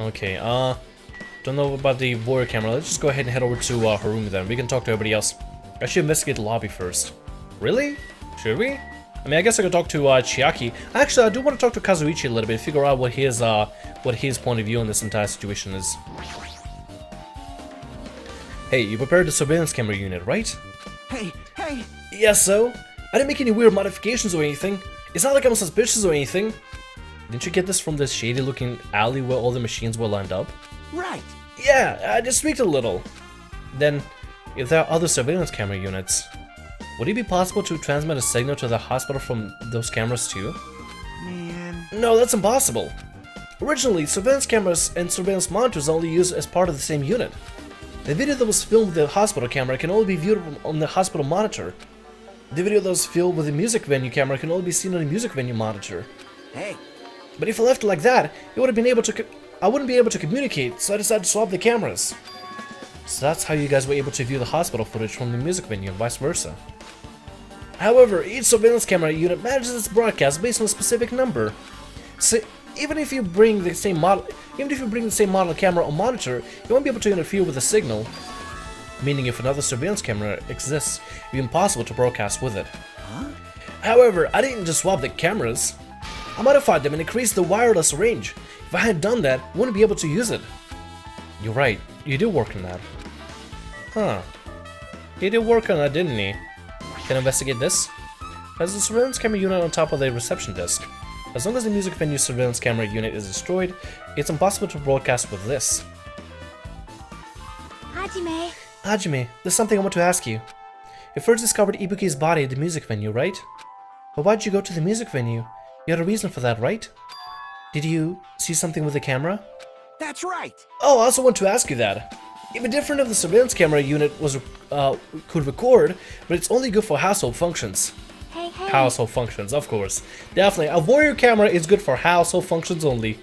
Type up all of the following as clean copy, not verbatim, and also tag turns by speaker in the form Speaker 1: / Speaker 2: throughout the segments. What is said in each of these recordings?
Speaker 1: Okay, don't know about the voyeur camera. Let's just go ahead and head over to her room then. We can talk to everybody else. I should investigate the lobby first. Really? Should we? I mean, I guess I could talk to Chiaki. Actually, I do want to talk to Kazuichi a little bit, figure out what his point of view on this entire situation is. Hey, you prepared the surveillance camera unit, right?
Speaker 2: Hey!
Speaker 1: Yes, so? I didn't make any weird modifications or anything. It's not like I'm suspicious or anything. Didn't you get this from this shady-looking alley where all the machines were lined up?
Speaker 2: Right!
Speaker 1: Yeah, I just tweaked a little. Then, if there are other surveillance camera units, would it be possible to transmit a signal to the hospital from those cameras too?
Speaker 2: Man...
Speaker 1: No, that's impossible. Originally, surveillance cameras and surveillance monitors are only used as part of the same unit. The video that was filmed with the hospital camera can only be viewed on the hospital monitor. The video that was filmed with the music venue camera can only be seen on the music venue monitor.
Speaker 2: Hey!
Speaker 1: But if I left it like that, I wouldn't be able to communicate, so I decided to swap the cameras. So that's how you guys were able to view the hospital footage from the music venue and vice versa. However, each surveillance camera unit manages its broadcast based on a specific number. So even if you bring the same model camera or monitor, you won't be able to interfere with the signal. Meaning if another surveillance camera exists, it would be impossible to broadcast with it.
Speaker 2: Huh?
Speaker 1: However, I didn't just swap the cameras. I modified them and increased the wireless range. If I had done that, I wouldn't be able to use it. You're right, you did work on that. Huh. He did work on that, didn't he? Can I investigate this? There's a surveillance camera unit on top of the reception desk. As long as the music venue surveillance camera unit is destroyed, it's impossible to broadcast with this. Hajime, there's something I want to ask you. You first discovered Ibuki's body at the music venue, right? But why did you go to the music venue? You had a reason for that, right? Did you see something with the camera?
Speaker 2: That's right!
Speaker 1: Oh, I also want to ask you that. It'd be different if the surveillance camera unit could record, but it's only good for household functions.
Speaker 3: Hey.
Speaker 1: Household functions, of course. Definitely, a voyeur camera is good for household functions only.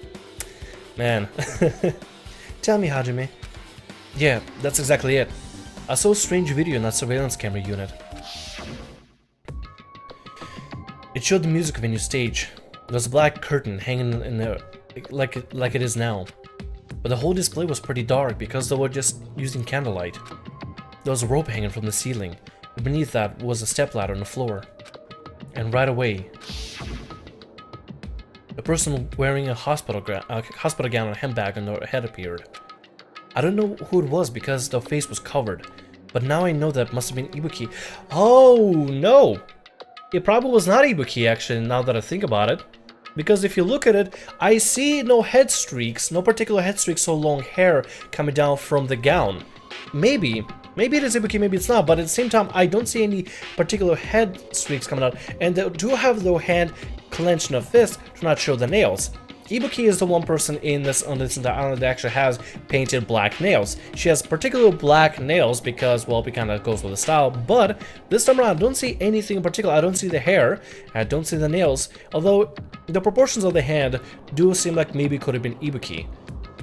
Speaker 1: Man. Tell me, Hajime. Yeah, that's exactly it. I saw a strange video in that surveillance camera unit. It showed the music venue stage. There was a black curtain hanging in there, like it is now. But the whole display was pretty dark because they were just using candlelight. There was a rope hanging from the ceiling. Beneath that was a stepladder on the floor. And right away, a person wearing a hospital gown and a handbag on their head appeared. I don't know who it was because their face was covered, but now I know that must have been Ibuki. Oh no! It probably was not Ibuki actually, now that I think about it. Because if you look at it, I see no head streaks, no particular head streaks or long hair coming down from the gown. Maybe it is Ibuki, maybe it's not, but at the same time, I don't see any particular head streaks coming out. And they do have their hand clenched in a fist to not show the nails. Ibuki is the one person on this entire island that actually has painted black nails. She has particular black nails because, well, it kind of goes with the style, but this time around I don't see anything in particular. I don't see the hair, I don't see the nails, although the proportions of the hand do seem like maybe it could have been Ibuki.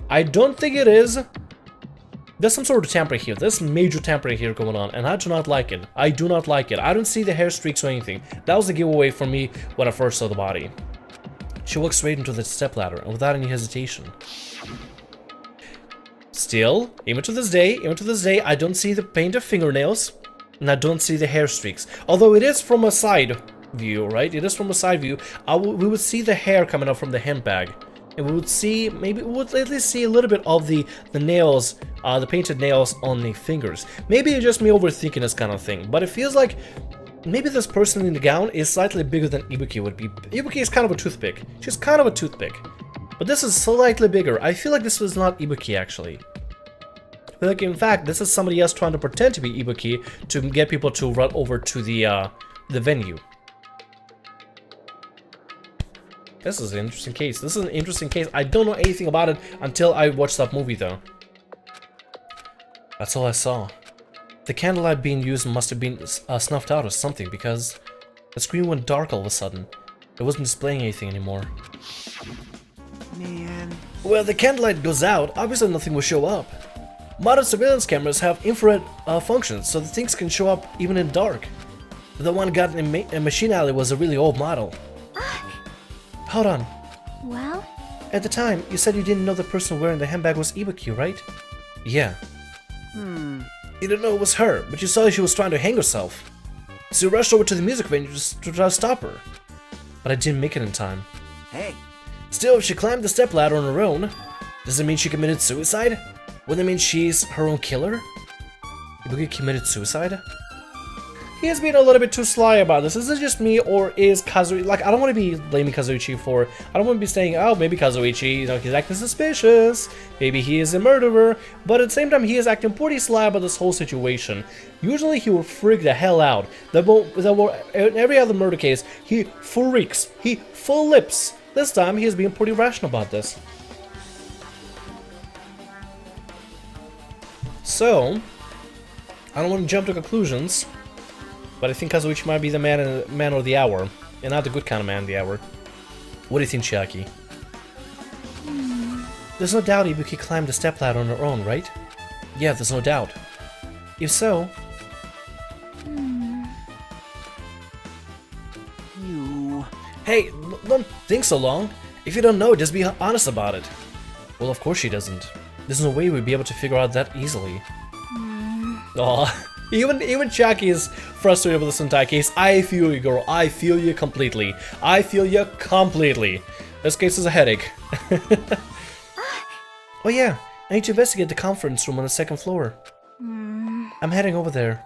Speaker 1: I don't think it is. There's some sort of tampering here. There's major tampering here going on, and I do not like it. I do not like it. I don't see the hair streaks or anything. That was the giveaway for me when I first saw the body. She walked straight into the stepladder, and without any hesitation. Still, even to this day, I don't see the painted fingernails, and I don't see the hair streaks. Although it is from a side view, right? It is from a side view. We would see the hair coming out from the handbag, and we would see, maybe we would at least see a little bit of the nails, the painted nails on the fingers. Maybe it's just me overthinking this kind of thing, but it feels like maybe this person in the gown is slightly bigger than Ibuki would be. Ibuki is kind of a toothpick. She's kind of a toothpick. But this is slightly bigger. I feel like this was not Ibuki, actually. I feel like, in fact, this is somebody else trying to pretend to be Ibuki to get people to run over to the venue. This is an interesting case. This is an interesting case. I don't know anything about it until I watched that movie, though. That's all I saw. The candlelight being used must have been snuffed out or something, because the screen went dark all of a sudden. It wasn't displaying anything anymore.
Speaker 2: Man...
Speaker 1: Well, the candlelight goes out, obviously nothing will show up. Modern surveillance cameras have infrared functions, so the things can show up even in dark. The one got in a machine alley was a really old model. Hold on.
Speaker 3: Well?
Speaker 1: At the time, you said you didn't know the person wearing the handbag was Ibuki, right? Yeah. You didn't know it was her, but you saw she was trying to hang herself. So you rushed over to the music venue just to try to stop her. But I didn't make it in time.
Speaker 2: Hey,
Speaker 1: Still, if she climbed the stepladder on her own, does it mean she committed suicide? Wouldn't it mean she's her own killer? Ibuki committed suicide? He has been a little bit too sly about this. Is it just me, or is Kazuichi... Like, I don't want to be blaming Kazuichi for... I don't want to be saying, oh, maybe Kazuichi, you know, he's acting suspicious. Maybe he is a murderer. But at the same time, he is acting pretty sly about this whole situation. Usually, he will freak the hell out. In every other murder case, he freaks. He full lips. This time, he is being pretty rational about this. So, I don't want to jump to conclusions. But I think Kazuichi might be the man of the hour, and not the good kind of man of the hour. What do you think, Chiaki? There's no doubt Ibuki climbed the stepladder on her own, right? Yeah, there's no doubt. If so...
Speaker 2: you...
Speaker 1: Hey, don't think so long. If you don't know, just be honest about it. Well, of course she doesn't. There's no way we'd be able to figure out that easily. Aw. Even Chiaki is frustrated with this entire case. I feel you, girl. I feel you completely. I feel you completely. This case is a headache. Oh yeah, I need to investigate the conference room on the second floor. I'm heading over there.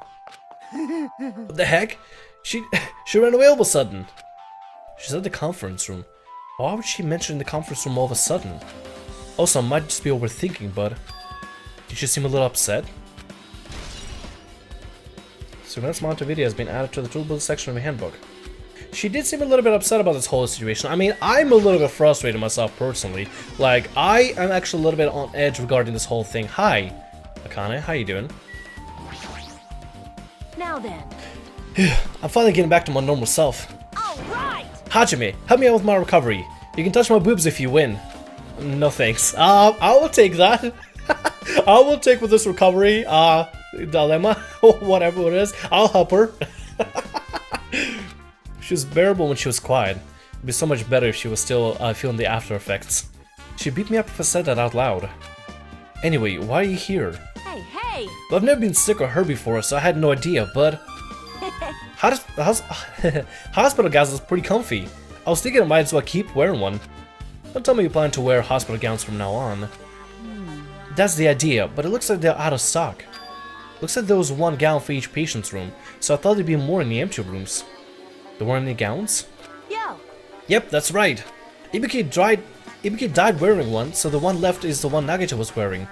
Speaker 1: What the heck? She ran away all of a sudden. She's at the conference room. Why would she mention the conference room all of a sudden? Also, I might just be overthinking, but did she seem a little upset? Surveillance monitor video has been added to the toolbox section of the handbook. She did seem a little bit upset about this whole situation. I mean, I'm a little bit frustrated myself personally. Like, I am actually a little bit on edge regarding this whole thing. Hi, Akane, how you doing?
Speaker 3: Now then.
Speaker 1: I'm finally getting back to my normal self.
Speaker 3: All right.
Speaker 1: Hajime, help me out with my recovery. You can touch my boobs if you win. No thanks. I will take that. I will take with this recovery dilemma, or whatever it is. I'll help her. She was bearable when she was quiet. It'd be so much better if she was still feeling the after effects. She beat me up if I said that out loud. Anyway, why are you here?
Speaker 3: Hey, hey.
Speaker 1: Well, I've never been sick or hurt before, so I had no idea, but... hospital gowns is pretty comfy. I was thinking I might as well keep wearing one. Don't tell me you plan to wear hospital gowns from now on. That's the idea, but it looks like they're out of stock. Looks like there was one gown for each patient's room, so I thought there'd be more in the empty rooms. There weren't any gowns?
Speaker 3: Yo.
Speaker 1: Yep, that's right. Ibuki died wearing one, so the one left is the one Nagito was wearing.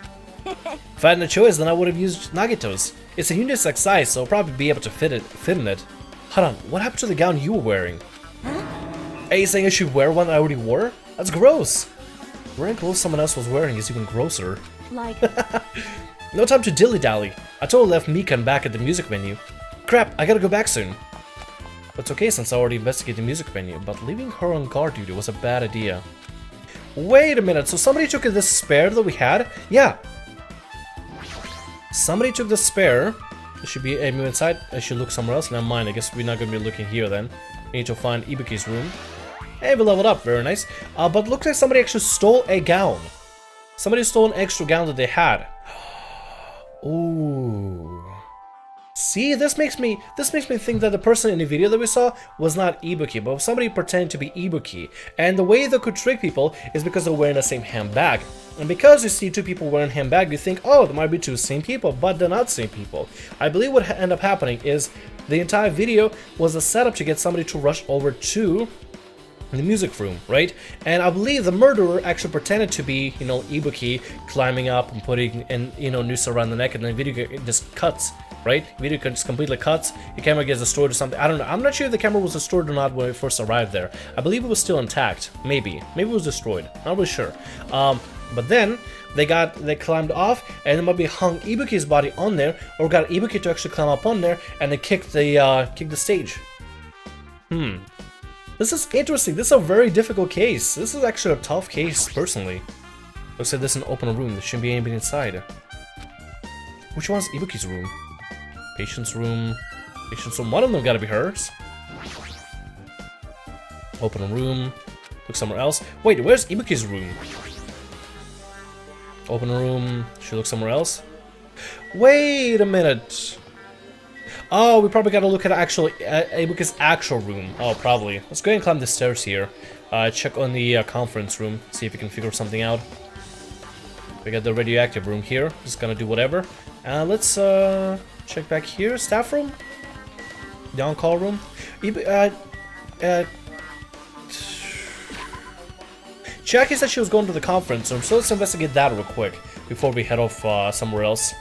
Speaker 1: If I had no choice, then I would have used Nagito's. It's a unisex size, so I'll probably be able to fit in it. Hold on, what happened to the gown you were wearing?
Speaker 3: Huh?
Speaker 1: Are you saying I should wear one I already wore? That's gross. Wearing clothes someone else was wearing is even grosser.
Speaker 3: Like...
Speaker 1: No time to dilly-dally. I totally left Mikan back at the music venue. Crap, I gotta go back soon. But it's okay since I already investigated the music venue, but leaving her on guard duty was a bad idea. Wait a minute, so somebody took this spare that we had? Yeah. Somebody took the spare. There should be a move inside. I should look somewhere else. Never mind, I guess we're not gonna be looking here then. We need to find Ibuki's room. Hey, we leveled up, very nice. But looks like somebody actually stole a gown. Somebody stole an extra gown that they had. Ooh. See, this makes me think that the person in the video that we saw was not Ibuki, but somebody pretending to be Ibuki. And the way they could trick people is because they're wearing the same handbag. And because you see two people wearing handbag, you think, oh, there might be two same people, but they're not same people. I believe what ended up happening is the entire video was a setup to get somebody to rush over to the music room, right? And I believe the murderer actually pretended to be, you know, Ibuki climbing up and putting, and you know, noose around the neck, and then the video just cuts, right? Video just completely cuts. The camera gets destroyed or something. I don't know. I'm not sure if the camera was destroyed or not when we first arrived there. I believe it was still intact. Maybe it was destroyed. Not really sure. But then they climbed off, and they might be hung Ibuki's body on there, or got Ibuki to actually climb up on there, and they kicked the stage. This is interesting. This is a very difficult case. This is actually a tough case, personally. Looks like this is an open room. There shouldn't be anybody inside. Which one's Ibuki's room? Patient's room. Patient's room. One of them gotta be hers. Open room. Look somewhere else. Wait, where's Ibuki's room? Open room. Should look somewhere else. Wait a minute. Oh, we probably gotta look at Ibuki's actual room. Oh, probably. Let's go ahead and climb the stairs here. Check on the conference room. See if we can figure something out. We got the radioactive room here. Just gonna do whatever. Let's check back here. Staff room. The on-call room. Jackie said she was going to the conference room, so let's investigate that real quick before we head off somewhere else.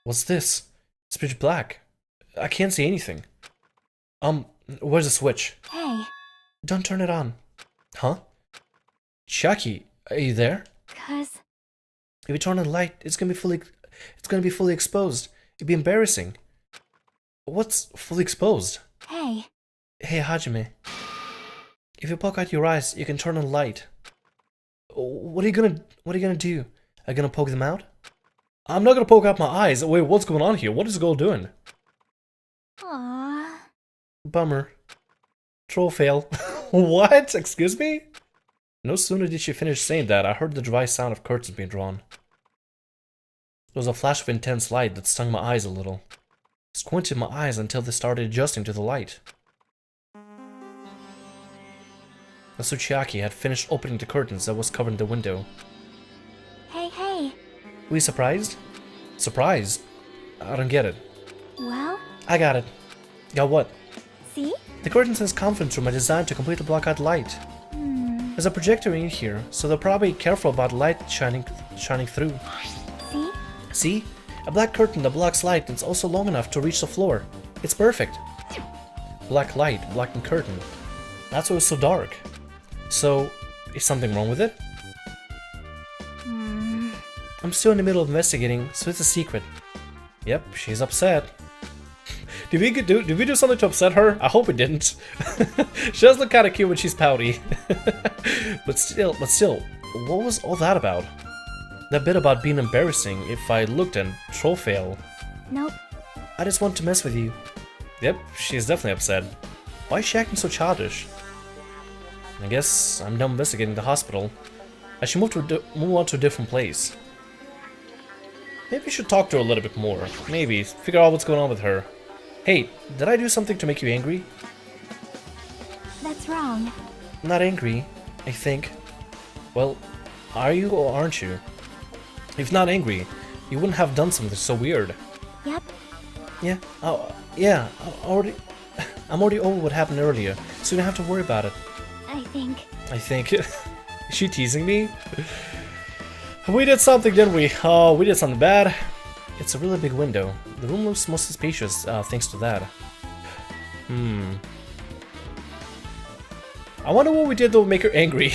Speaker 1: What's this? It's pitch black. I can't see anything. Where's the switch?
Speaker 3: Hey.
Speaker 1: Don't turn it on. Huh? Jackie, are you there?
Speaker 3: Cause
Speaker 1: If you turn on the light, it's gonna be fully exposed. It'd be embarrassing. What's fully exposed?
Speaker 3: hey.
Speaker 1: Hey, Hajime. If you poke out your eyes, you can turn on the light. What are you gonna do? Are you gonna poke them out? I'm not gonna poke out my eyes. Wait, what's going on here? What is the girl doing?
Speaker 3: Aww.
Speaker 1: Bummer. Troll fail. What? Excuse me? No sooner did she finish saying that, I heard the dry sound of curtains being drawn. There was a flash of intense light that stung my eyes a little. Squinted my eyes until they started adjusting to the light. Tsuchiaki had finished opening the curtains that was covering the window.
Speaker 3: Hey.
Speaker 1: Were you surprised? Surprised? I don't get it.
Speaker 3: Well,
Speaker 1: I got it. Got what?
Speaker 3: see?
Speaker 1: The curtains in this conference room are designed to completely block out light. There's a projector in here, so they're probably careful about light shining through.
Speaker 3: See?
Speaker 1: See? A black curtain that blocks light and it's also long enough to reach the floor. It's perfect. Black light, blocking curtain. That's why it's so dark. So, is something wrong with it? I'm still in the middle of investigating, so it's a secret. Yep, she's upset. Did we do something to upset her? I hope we didn't. She does look kind of cute when she's pouty. but still, what was all that about? That bit about being embarrassing if I looked and troll fail.
Speaker 3: Nope.
Speaker 1: I just want to mess with you. Yep, she's definitely upset. Why is she acting so childish? I guess I'm done investigating the hospital. I should move on to a different place. Maybe we should talk to her a little bit more. Maybe figure out what's going on with her. Hey, did I do something to make you angry?
Speaker 3: That's wrong.
Speaker 1: I'm not angry, I think. Well, are you or aren't you? If not angry, you wouldn't have done something so weird.
Speaker 3: Yep.
Speaker 1: Yeah, I'm already over what happened earlier, so you don't have to worry about it.
Speaker 3: I think.
Speaker 1: Is she teasing me? We did something, didn't we? Oh, we did something bad. It's a really big window. The room looks mostly spacious, thanks to that. I wonder what we did that would make her angry.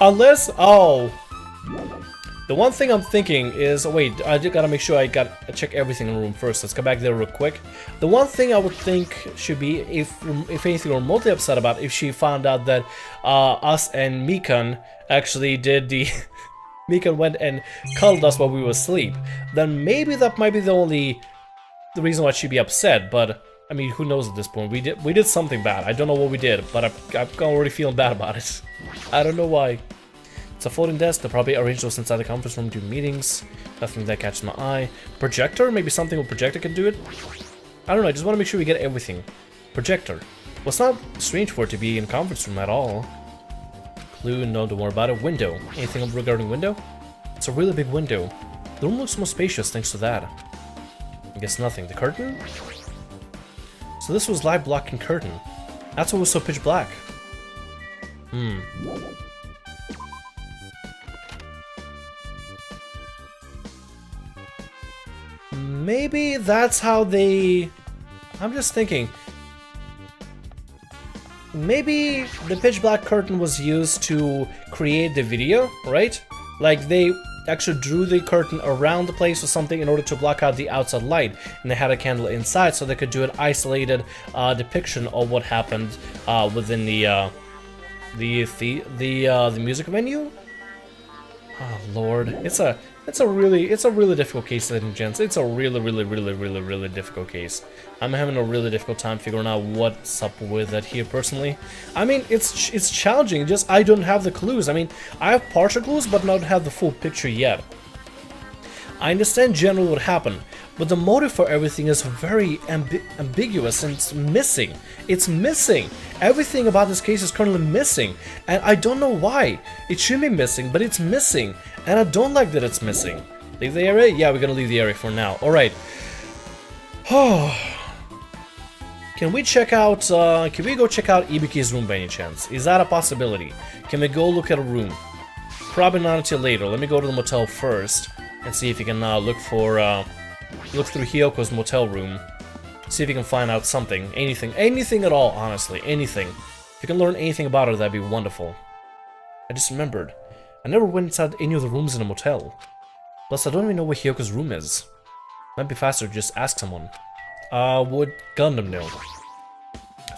Speaker 1: Unless, the one thing I'm thinking is, wait, I just gotta make sure I check everything in the room first. Let's go back there real quick. The one thing I would think should be, if anything remotely upset about, if she found out that us and Mikan actually did the... Mikan went and cuddled us while we were asleep, then maybe that might be the reason why she'd be upset, but I mean, who knows at this point. We did something bad. I don't know what we did, but I'm already feeling bad about it. I don't know why. It's a floating desk. They'll probably arrange those inside the conference room during meetings. Nothing that catches my eye. Projector? Maybe something with projector can do it? I don't know, I just want to make sure we get everything. Projector. Well, it's not strange for it to be in conference room at all. Clue, no, don't worry about it. Window. Anything regarding window? It's a really big window. The room looks more spacious thanks to that. I guess nothing. The curtain? So this was light blocking curtain. That's what was so pitch black. Maybe that's how they... I'm just thinking. Maybe the pitch black curtain was used to create the video, right? Like they actually drew the curtain around the place or something in order to block out the outside light, and they had a candle inside so they could do an isolated depiction of what happened within the music venue. Oh Lord, it's It's a really difficult case, ladies and gents. It's a really difficult case. I'm having a really difficult time figuring out what's up with it here personally. I mean, it's challenging. Just I don't have the clues. I mean, I have partial clues, but not have the full picture yet. I understand generally what happened, but the motive for everything is very ambiguous and it's missing. It's missing. Everything about this case is currently missing, and I don't know why. It should be missing, but it's missing, and I don't like that it's missing. Leave the area? Yeah, we're gonna leave the area for now. Alright. Can we check out, can we go check out Ibuki's room by any chance? Is that a possibility? Can we go look at a room? Probably not until later. Let me go to the motel first and see if you can look through Hiyoko's motel room. See if you can find out something, anything at all, honestly, anything. If you can learn anything about her, that'd be wonderful. I just remembered, I never went inside any of the rooms in the motel. Plus, I don't even know where Hiyoko's room is. Might be faster to just ask someone. Would Gundam know?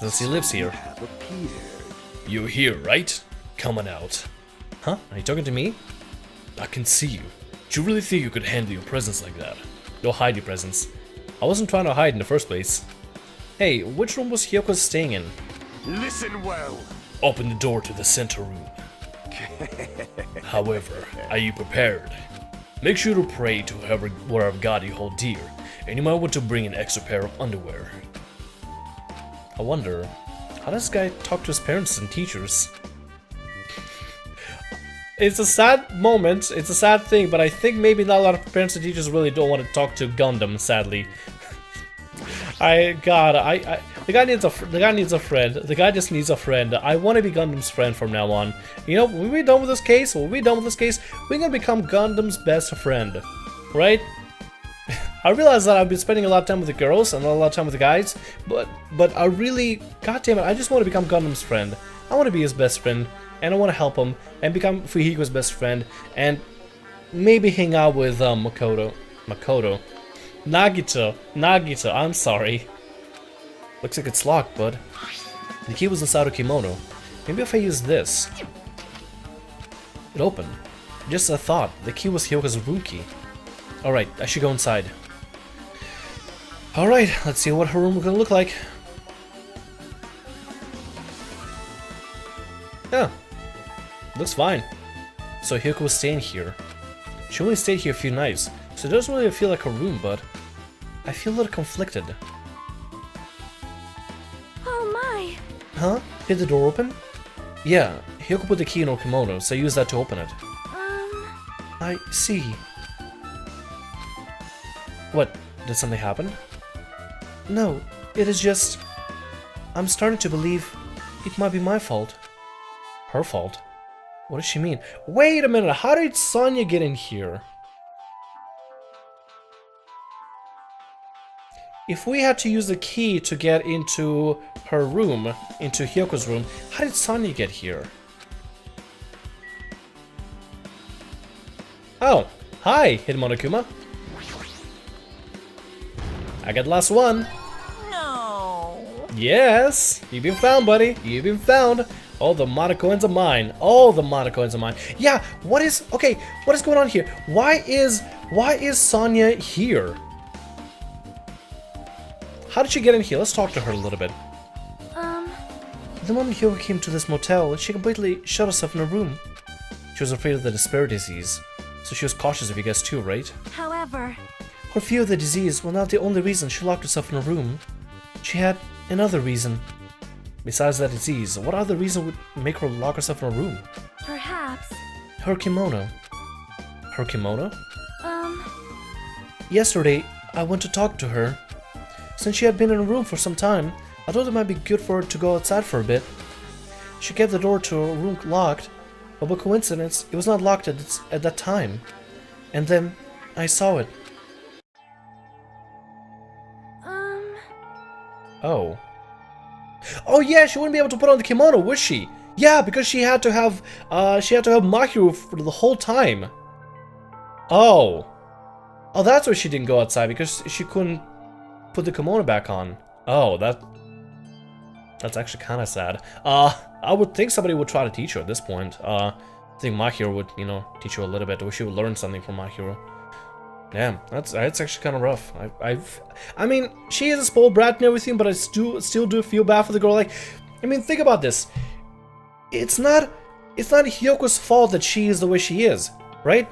Speaker 1: Since he lives here. You're here, right? Come on out. Huh? Are you talking to me? I can see you. Do you really think you could handle your presence like that? Don't hide your presence. I wasn't trying to hide in the first place. Hey, which room was Hiyoko staying in?
Speaker 2: Listen well.
Speaker 1: Open the door to the center room. However, are you prepared? Make sure to pray to whatever god you hold dear, and you might want to bring an extra pair of underwear. I wonder, how does this guy talk to his parents and teachers? It's a sad moment, it's a sad thing, but I think maybe not a lot of parents and teachers really don't want to talk to Gundam, sadly. The guy needs a friend. The guy just needs a friend. I want to be Gundam's friend from now on. You know, when we're done with this case, we're gonna become Gundam's best friend, right? I realize that I've been spending a lot of time with the girls and not a lot of time with the guys, but I really, goddammit, I just want to become Gundam's friend. I want to be his best friend, and I want to help him and become Fujiko's best friend, and maybe hang out with Nagito, I'm sorry. Looks like it's locked, bud. The key was inside her kimono. Maybe if I use this. It opened. Just a thought, the key was Hyoko's room key. Alright, I should go inside. Alright, let's see what her room is gonna look like. Yeah, looks fine. So Hiyoko was staying here. She only stayed here a few nights, so it doesn't really feel like a room, but I feel a little conflicted.
Speaker 3: Oh my!
Speaker 1: Huh? Did the door open? Yeah, Hiyoko put the key in her kimono, so I used that to open it. I see. What? Did something happen? No, it is just... I'm starting to believe it might be my fault. Her fault? What does she mean? Wait a minute, how did Sonya get in here? If we had to use the key to get into her room, into Hyoko's room, how did Sonya get here? Oh, hi, Hidemonokuma. I got the last one.
Speaker 3: No.
Speaker 1: Yes, you've been found, buddy. You've been found. All the mana coins are mine. All the mana coins are mine. Yeah, what is going on here? Why is Sonya here? How did she get in here? Let's talk to her a little bit. The moment Hyoko came to this motel, she completely shut herself in her room. She was afraid of the despair disease, so she was cautious of you guys too, right?
Speaker 3: However,
Speaker 1: her fear of the disease was not the only reason she locked herself in her room. She had another reason. Besides that disease, what other reason would make her lock herself in her room?
Speaker 3: perhaps.
Speaker 1: Her kimono. Her kimono? Yesterday, I went to talk to her. Since she had been in her room for some time, I thought it might be good for her to go outside for a bit. She kept the door to her room locked, but by coincidence, it was not locked at that time. And then, I saw it. Oh. Oh yeah, she wouldn't be able to put on the kimono, would she? Yeah, because she had to have Mahiru for the whole time. Oh. Oh, that's why she didn't go outside, because she couldn't put the kimono back on. Oh, that's actually kind of sad. I would think somebody would try to teach her at this point. I think Mahiro would, you know, teach you a little bit, or she would learn something from Mahiro. Damn, that's actually kind of rough. I mean, she is a spoiled brat and everything, but I still do feel bad for the girl. Like, I mean, think about this. It's not Hiyoko's fault that she is the way she is, right?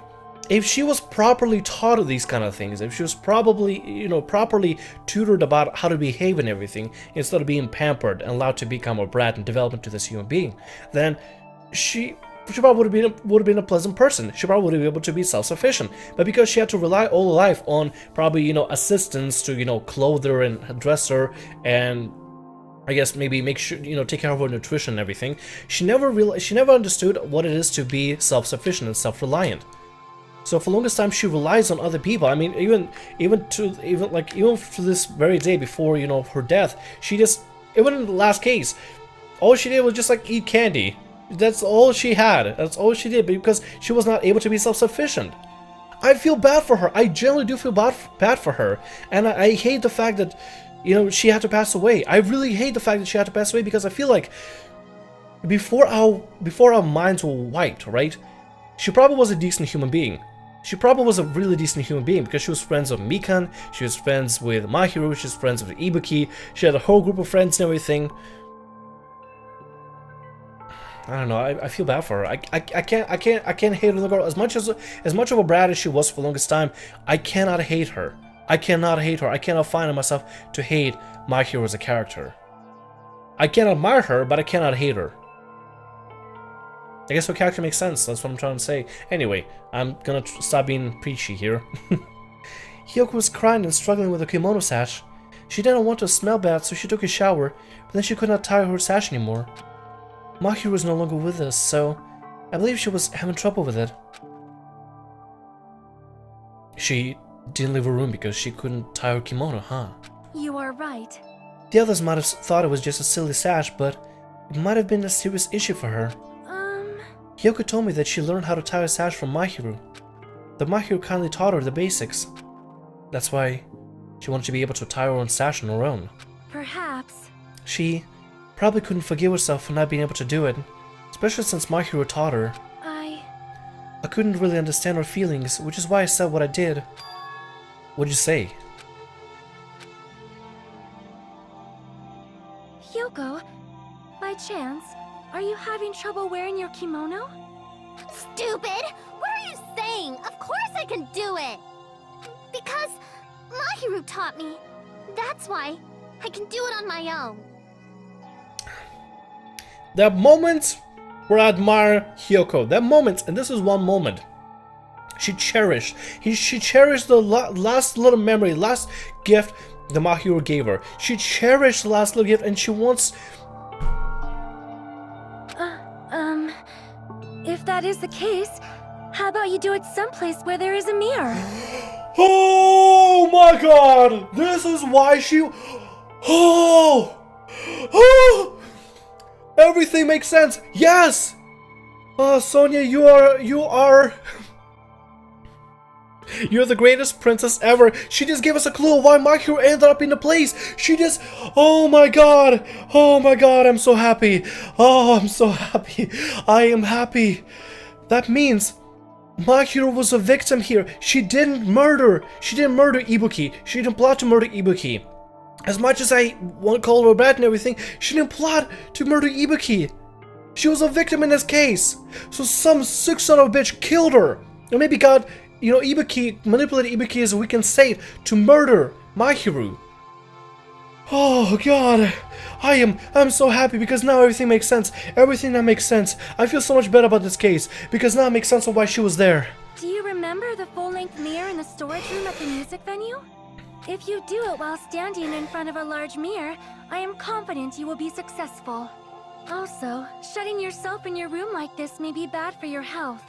Speaker 1: If she was properly taught these kind of things, if she was probably, you know, properly tutored about how to behave and everything, instead of being pampered and allowed to become a brat and develop into this human being, then she probably would have been a pleasant person. She probably would have been able to be self-sufficient. But because she had to rely all her life on probably, you know, assistants to, you know, clothe her and dress her, and I guess maybe make sure, you know, take care of her nutrition and everything, she never understood what it is to be self-sufficient and self-reliant. So for the longest time she relies on other people. I mean, even to this very day before, you know, her death, she just, even in the last case, all she did was just like eat candy. That's all she had. That's all she did, because she was not able to be self-sufficient. I feel bad for her. I generally do feel bad for her, and I hate the fact that, you know, she had to pass away. I really hate the fact that she had to pass away, because I feel like before our minds were wiped, right? She probably was a decent human being. She probably was a really decent human being, because she was friends with Mikan, she was friends with Mahiro, she was friends with Ibuki, she had a whole group of friends and everything. I don't know. I feel bad for her. I can't hate on the girl as much of a brat as she was for the longest time. I cannot hate her. I cannot hate her. I cannot find myself to hate Mahiro as a character. I can admire her, but I cannot hate her. I guess her character makes sense. That's what I'm trying to say. Anyway, I'm gonna stop being preachy here. Hiyoko was crying and struggling with her kimono sash. She didn't want to smell bad, so she took a shower, but then she could not tie her sash anymore. Mahiro was no longer with us, so I believe she was having trouble with it. She didn't leave her room because she couldn't tie her kimono, huh?
Speaker 3: You are right.
Speaker 1: The others might have thought it was just a silly sash, but it might have been a serious issue for her. Hiyoko told me that she learned how to tie a sash from Mahiro. That Mahiro kindly taught her the basics. That's why she wanted to be able to tie her own sash on her own.
Speaker 3: Perhaps.
Speaker 1: She probably couldn't forgive herself for not being able to do it, especially since Mahiro taught her. I couldn't really understand her feelings, which is why I said what I did. What'd you say?
Speaker 3: Hiyoko, by chance, are you having trouble wearing your kimono?
Speaker 4: Stupid! What are you saying? Of course I can do it! Because Mahiro taught me. That's why I can do it on my own.
Speaker 1: That moment where I admire Hiyoko, that moment, and this is one moment she cherished. She cherished the last little memory, last gift that Mahiro gave her. She cherished the last little gift, and she wants...
Speaker 3: If that is the case, how about you do it someplace where there is a mirror?
Speaker 1: Oh my god! This is why she... Oh! Everything makes sense! Yes! Sonia, you're the greatest princess ever. She just gave us a clue of why Mahiro ended up in the place. She just... Oh my god! Oh my god, I'm so happy. Oh, I'm so happy. I am happy. That means Mahiro was a victim here. She didn't murder Ibuki. She didn't plot to murder Ibuki. As much as I want to call her a brat and everything, she didn't plot to murder Ibuki. She was a victim in this case. So some sick son of a bitch killed her. Or maybe God... You know, Ibuki manipulated Ibuki as a weakened state to murder Mahiro. Oh god, I'm so happy because now everything makes sense. Everything that makes sense. I feel so much better about this case because now it makes sense of why she was there.
Speaker 3: Do you remember the full-length mirror in the storage room at the music venue? If you do it while standing in front of a large mirror, I am confident you will be successful. Also, shutting yourself in your room like this may be bad for your health.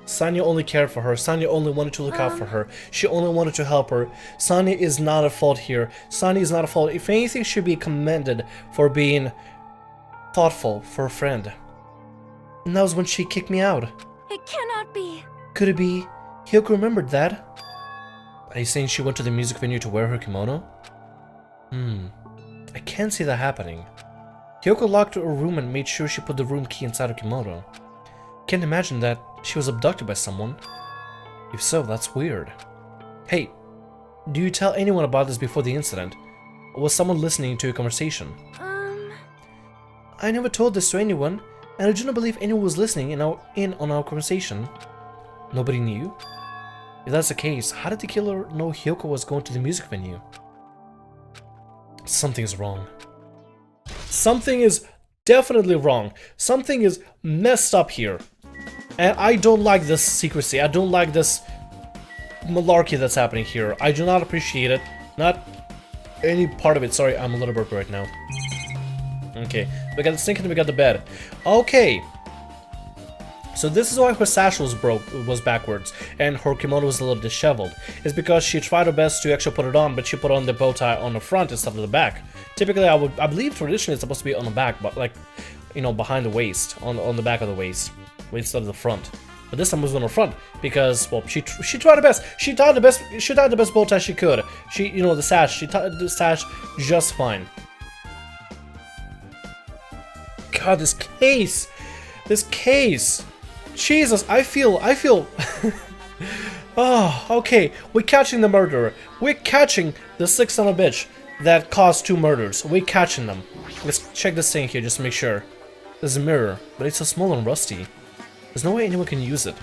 Speaker 1: Sanya only cared for her. Sanya only wanted to look out for her. She only wanted to help her. Sanya is not at fault here. Sanya is not at fault. If anything, she should be commended for being thoughtful for a friend. And that was when she kicked me out.
Speaker 3: It cannot be.
Speaker 1: Could it be Hiyoko remembered that? Are you saying she went to the music venue to wear her kimono? I can't see that happening. Hiyoko locked her room and made sure she put the room key inside her kimono. can't imagine that she was abducted by someone. If so, that's weird. Hey, do you tell anyone about this before the incident? Or was someone listening to your conversation? I never told this to anyone, and I do not believe anyone was listening in on our conversation. Nobody knew? If that's the case, how did the killer know HIYOKO was going to the music venue? Something is wrong. Something is definitely wrong. Something is messed up here. And I don't like this secrecy. I don't like this malarkey that's happening here. I do not appreciate it. Not any part of it. Sorry, I'm a little burpy right now. Okay, we got the sink and we got the bed. Okay. So this is why her sash was backwards and her kimono was a little disheveled. It's because she tried her best to actually put it on, but she put on the bow tie on the front instead of the back. Typically, I believe traditionally it's supposed to be on the back, but like, you know, behind the waist, on the back of the waist instead of the front. But this time it was on the front because, well, she tried her best. She tied the best bow tie she could. You know, the sash. She tied the sash just fine. God, this case. Jesus, I feel. Oh, okay. We're catching the murderer. We're catching the sick son of a bitch that caused 2 murders. We're catching them. Let's check this thing here just to make sure. There's a mirror, but it's so small and rusty. There's no way anyone can use it.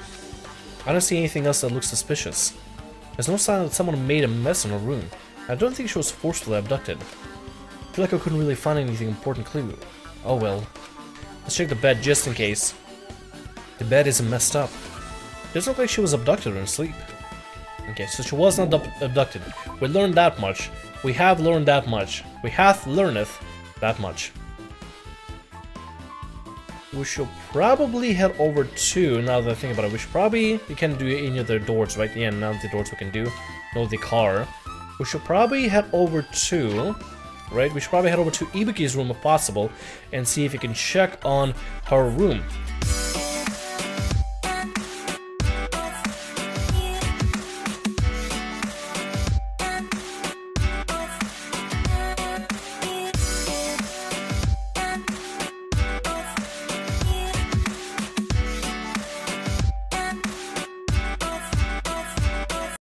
Speaker 1: I don't see anything else that looks suspicious. There's no sign that someone made a mess in her room. I don't think she was forcefully abducted. I feel like I couldn't really find anything important clue. Oh well. Let's check the bed just in case. The bed isn't messed up. It doesn't look like she was abducted or asleep. Okay, so she was not abducted. We learned that much. We have learned that much. We hath learneth that much. We should probably head over to, now that I think about it, we can't do any of the doors, right? Yeah, none of the doors we can do. No, the car. We should probably head over to, right? We should probably head over to Ibuki's room if possible and see if we can check on her room.